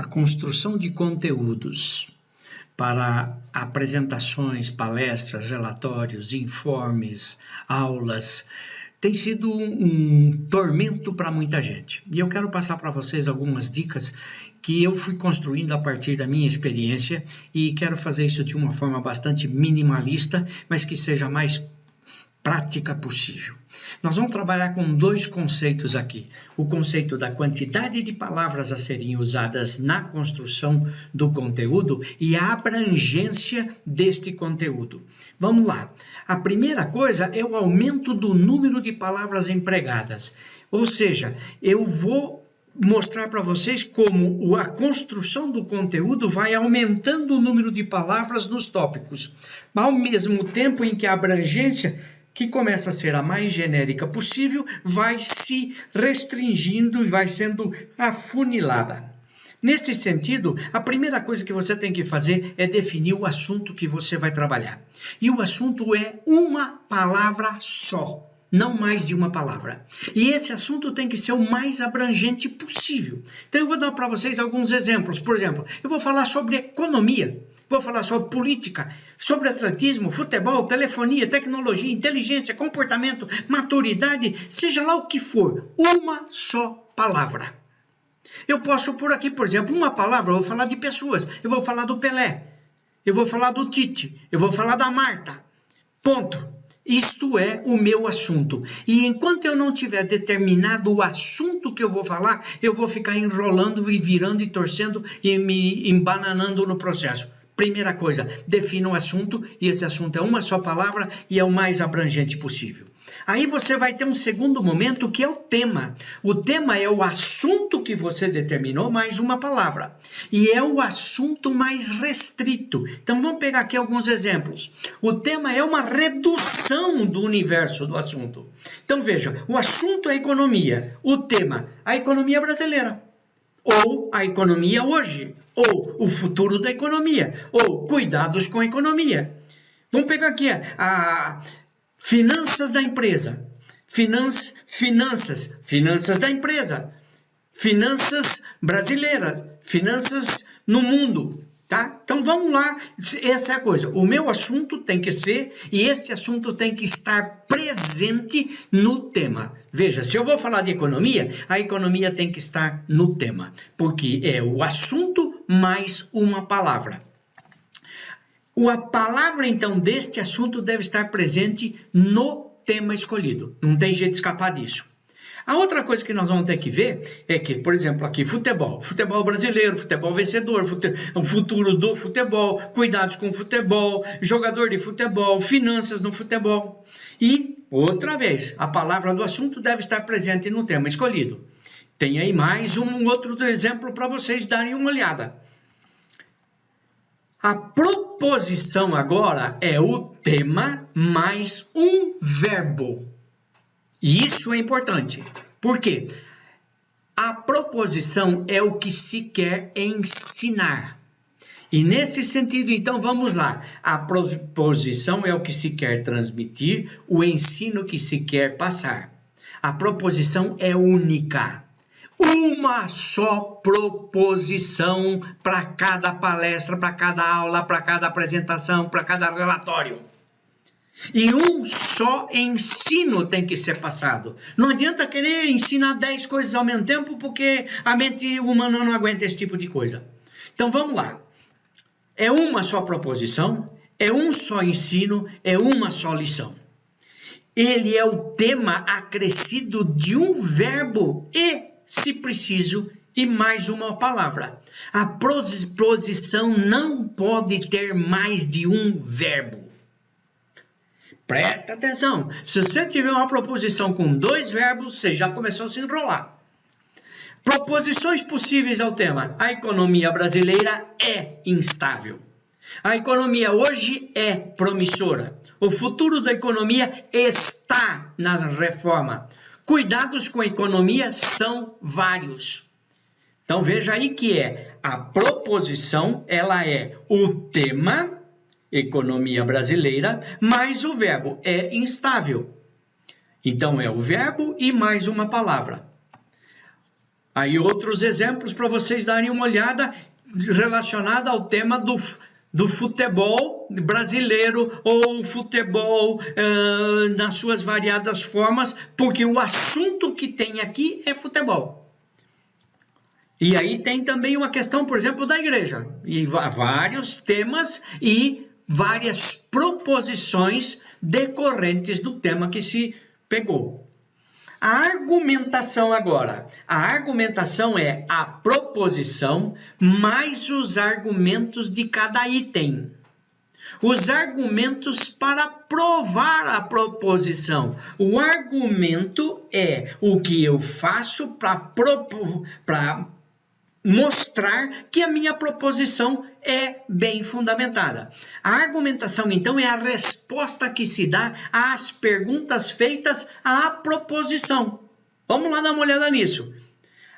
construção de conteúdos para apresentações, palestras, relatórios, informes, aulas, tem sido um tormento para muita gente. E eu quero passar para vocês algumas dicas que eu fui construindo a partir da minha experiência e quero fazer isso de uma forma bastante minimalista, mas que seja mais prática possível. Nós vamos trabalhar com dois conceitos aqui. O conceito da quantidade de palavras a serem usadas na construção do conteúdo e a abrangência deste conteúdo. Vamos lá. A primeira coisa é o aumento do número de palavras empregadas. Ou seja, eu vou mostrar para vocês como a construção do conteúdo vai aumentando o número de palavras nos tópicos, ao mesmo tempo em que a abrangência, que começa a ser a mais genérica possível, vai se restringindo e vai sendo afunilada. Neste sentido, a primeira coisa que você tem que fazer é definir o assunto que você vai trabalhar. E o assunto é uma palavra só, não mais de uma palavra. E esse assunto tem que ser o mais abrangente possível. Então eu vou dar para vocês alguns exemplos. Por exemplo, eu vou falar sobre economia. Vou falar sobre política, sobre atletismo, futebol, telefonia, tecnologia, inteligência, comportamento, maturidade, seja lá o que for, uma só palavra. Eu posso pôr aqui, por exemplo, uma palavra, eu vou falar de pessoas, eu vou falar do Pelé, eu vou falar do Tite, eu vou falar da Marta, ponto. Isto é o meu assunto. E enquanto eu não tiver determinado o assunto que eu vou falar, eu vou ficar enrolando e virando e torcendo e me embananando no processo. Primeira coisa, defina um assunto, e esse assunto é uma só palavra e é o mais abrangente possível. Aí você vai ter um segundo momento que é o tema. O tema é o assunto que você determinou mais uma palavra. E é o assunto mais restrito. Então vamos pegar aqui alguns exemplos. O tema é uma redução do universo do assunto. Então veja, o assunto é economia. O tema, a economia brasileira. Ou a economia hoje, ou o futuro da economia, ou cuidados com a economia. Vamos pegar aqui a finanças da empresa, finanças da empresa, finanças brasileiras, finanças no mundo. Tá? Então vamos lá, essa é a coisa. O meu assunto tem que ser, e este assunto tem que estar presente no tema. Veja, se eu vou falar de economia, a economia tem que estar no tema, porque é o assunto mais uma palavra. A palavra, então, deste assunto deve estar presente no tema escolhido. Não tem jeito de escapar disso. A outra coisa que nós vamos ter que ver é que, por exemplo, aqui, futebol brasileiro, futebol vencedor, o futuro do futebol, cuidados com o futebol, jogador de futebol, finanças no futebol. E, outra vez, a palavra do assunto deve estar presente no tema escolhido. Tem aí mais um outro exemplo para vocês darem uma olhada. A proposição agora é o tema mais um verbo. E isso é importante. Por quê? A proposição é o que se quer ensinar. E nesse sentido, então, vamos lá. A proposição é o que se quer transmitir, o ensino que se quer passar. A proposição é única. Uma só proposição para cada palestra, para cada aula, para cada apresentação, para cada relatório. E um só ensino tem que ser passado. Não adianta querer ensinar 10 coisas ao mesmo tempo, porque a mente humana não aguenta esse tipo de coisa. Então vamos lá. É uma só proposição, é um só ensino, é uma só lição. Ele é o tema acrescido de um verbo e, se preciso, e mais uma palavra. A proposição não pode ter mais de um verbo. Presta atenção, se você tiver uma proposição com 2 verbos, você já começou a se enrolar. Proposições possíveis ao tema. A economia brasileira é instável. A economia hoje é promissora. O futuro da economia está na reforma. Cuidados com a economia são vários. Então veja aí que a proposição, ela é o tema, economia brasileira, mais o verbo é instável. Então é o verbo e mais uma palavra. Aí outros exemplos para vocês darem uma olhada relacionada ao tema do futebol brasileiro ou futebol nas suas variadas formas, porque o assunto que tem aqui é futebol. E aí tem também uma questão, por exemplo, da igreja, e vários temas e várias proposições decorrentes do tema que se pegou. A argumentação agora. A argumentação é a proposição mais os argumentos de cada item. Os argumentos para provar a proposição. O argumento é o que eu faço para mostrar que a minha proposição é bem fundamentada. A argumentação, então, é a resposta que se dá às perguntas feitas à proposição. Vamos lá dar uma olhada nisso.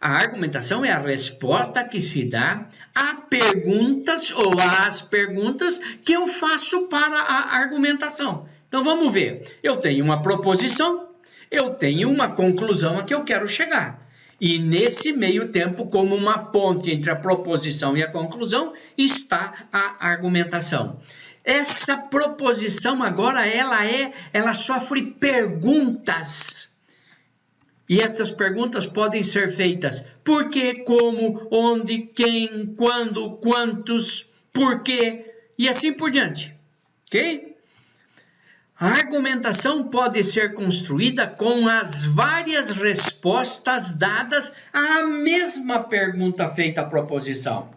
A argumentação é a resposta que se dá a perguntas ou às perguntas que eu faço para a argumentação. Então, vamos ver. Eu tenho uma proposição, eu tenho uma conclusão a que eu quero chegar. E nesse meio tempo, como uma ponte entre a proposição e a conclusão, está a argumentação. Essa proposição agora, ela sofre perguntas. E estas perguntas podem ser feitas por quê, como, onde, quem, quando, quantos, por quê, e assim por diante. Ok? A argumentação pode ser construída com as várias respostas dadas à mesma pergunta feita à proposição.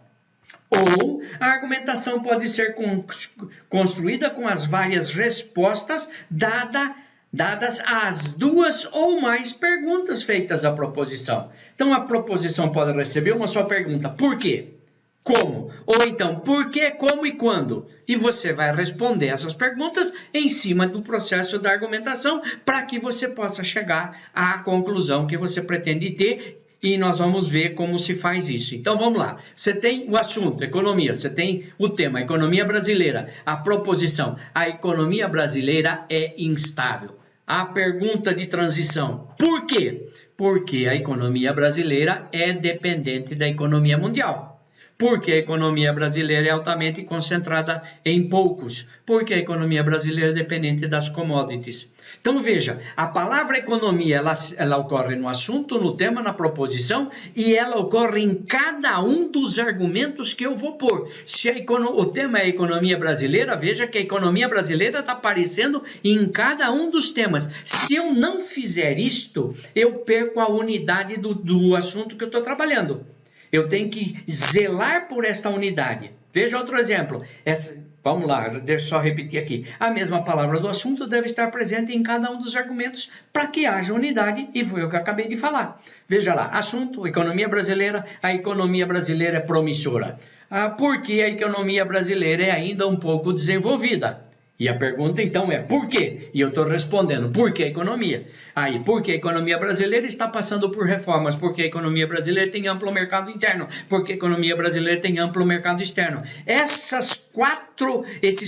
Ou a argumentação pode ser construída com as várias respostas dadas às duas ou mais perguntas feitas à proposição. Então, a proposição pode receber uma só pergunta. Por quê? Como? Ou então, por quê, como e quando? E você vai responder essas perguntas em cima do processo da argumentação para que você possa chegar à conclusão que você pretende ter, e nós vamos ver como se faz isso. Então vamos lá. Você tem o assunto, economia, você tem o tema, economia brasileira, a proposição, a economia brasileira é instável. A pergunta de transição, por quê? Porque a economia brasileira é dependente da economia mundial. Porque a economia brasileira é altamente concentrada em poucos. Porque a economia brasileira é dependente das commodities. Então veja, a palavra economia, ela ocorre no assunto, no tema, na proposição, e ela ocorre em cada um dos argumentos que eu vou pôr. Se o tema é economia brasileira, veja que a economia brasileira está aparecendo em cada um dos temas. Se eu não fizer isto, eu perco a unidade do assunto que eu estou trabalhando. Eu tenho que zelar por esta unidade. Veja outro exemplo. Vamos lá, deixa eu só repetir aqui. A mesma palavra do assunto deve estar presente em cada um dos argumentos para que haja unidade, e foi o que eu acabei de falar. Veja lá, assunto, economia brasileira, a economia brasileira é promissora. Porque a economia brasileira é ainda um pouco desenvolvida. E a pergunta então é por quê? E eu estou respondendo, por que a economia? Aí, porque a economia brasileira está passando por reformas, porque a economia brasileira tem amplo mercado interno, porque a economia brasileira tem amplo mercado externo. Esses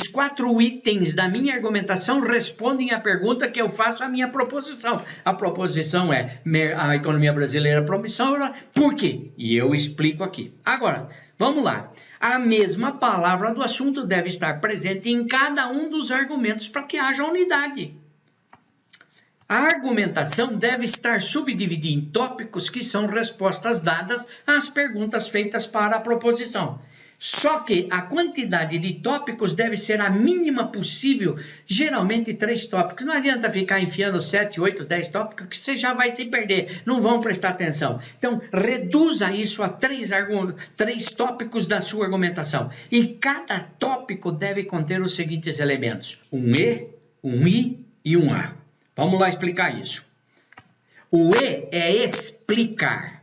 quatro itens da minha argumentação respondem à pergunta que eu faço à minha proposição. A proposição é, a economia brasileira é promissora, por quê? E eu explico aqui. Agora, vamos lá. A mesma palavra do assunto deve estar presente em cada um dos argumentos para que haja unidade. A argumentação deve estar subdividida em tópicos que são respostas dadas às perguntas feitas para a proposição. Só que a quantidade de tópicos deve ser a mínima possível, geralmente 3 tópicos. Não adianta ficar enfiando 7, 8, 10 tópicos, que você já vai se perder, não vão prestar atenção. Então, reduza isso a 3 tópicos da sua argumentação. E cada tópico deve conter os seguintes elementos: um E, um I e um A. Vamos lá explicar isso. O E é explicar.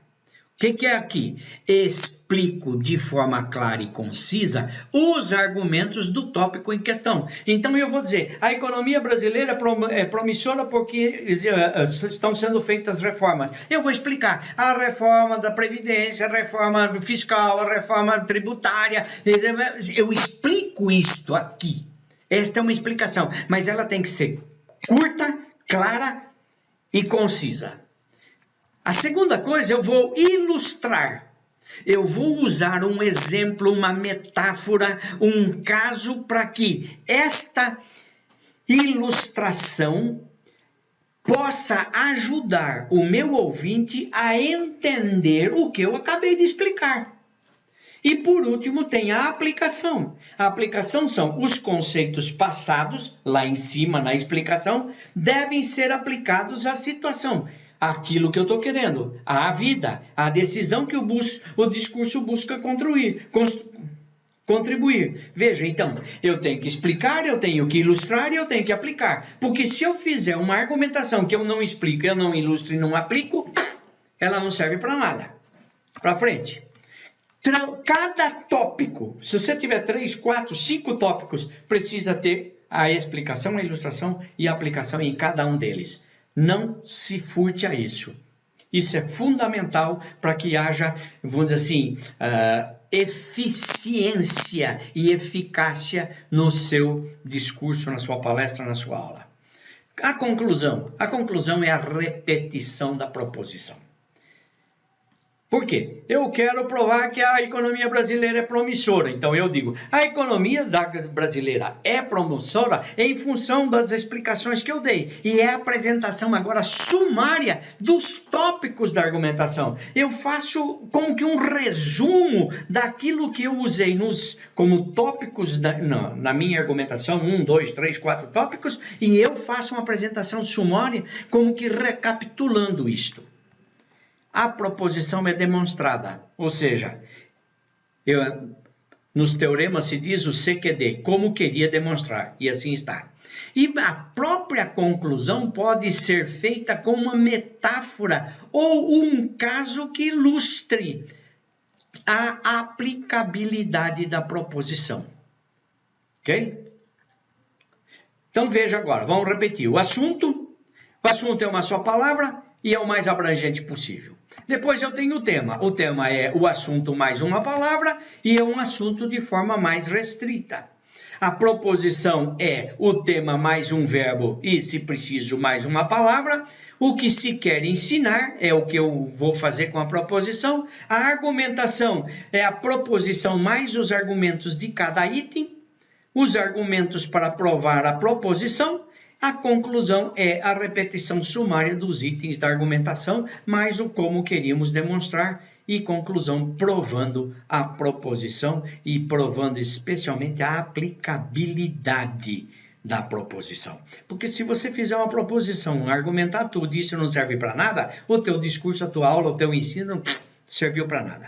O que é aqui? Explico de forma clara e concisa os argumentos do tópico em questão. Então eu vou dizer, a economia brasileira é promissora porque estão sendo feitas reformas. Eu vou explicar a reforma da Previdência, a reforma fiscal, a reforma tributária. Eu explico isto aqui. Esta é uma explicação, mas ela tem que ser curta, clara e concisa. A segunda coisa, eu vou ilustrar. Eu vou usar um exemplo, uma metáfora, um caso para que esta ilustração possa ajudar o meu ouvinte a entender o que eu acabei de explicar. E por último tem a aplicação. A aplicação são os conceitos passados, lá em cima na explicação, devem ser aplicados à situação. Aquilo que eu estou querendo, à vida, à decisão que o discurso busca contribuir. Veja, então, eu tenho que explicar, eu tenho que ilustrar e eu tenho que aplicar. Porque se eu fizer uma argumentação que eu não explico, eu não ilustro e não aplico, ela não serve para nada. Para frente. Cada tópico, se você tiver 3, 4, 5 tópicos, precisa ter a explicação, a ilustração e a aplicação em cada um deles. Não se furte a isso. Isso é fundamental para que haja, vamos dizer assim, eficiência e eficácia no seu discurso, na sua palestra, na sua aula. A conclusão é a repetição da proposição. Por quê? Eu quero provar que a economia brasileira é promissora. Então eu digo, a economia brasileira é promissora em função das explicações que eu dei. E é a apresentação agora sumária dos tópicos da argumentação. Eu faço como que um resumo daquilo que eu usei como tópicos na minha argumentação, 1, 2, 3, 4 tópicos, e eu faço uma apresentação sumária como que recapitulando isto. A proposição é demonstrada, ou seja, nos teoremas se diz o CQD, como queria demonstrar, e assim está. E a própria conclusão pode ser feita com uma metáfora ou um caso que ilustre a aplicabilidade da proposição. Ok? Então veja agora, vamos repetir. O assunto é uma só palavra e é o mais abrangente possível. Depois eu tenho o tema. O tema é o assunto mais uma palavra e é um assunto de forma mais restrita. A proposição é o tema mais um verbo e, se preciso, mais uma palavra. O que se quer ensinar é o que eu vou fazer com a proposição. A argumentação é a proposição mais os argumentos de cada item. Os argumentos para provar a proposição. A conclusão é a repetição sumária dos itens da argumentação, mais o como queríamos demonstrar, e conclusão provando a proposição e provando especialmente a aplicabilidade da proposição. Porque se você fizer uma proposição, argumentar tudo e isso não serve para nada, o teu discurso, a tua aula, o teu ensino não serviu para nada.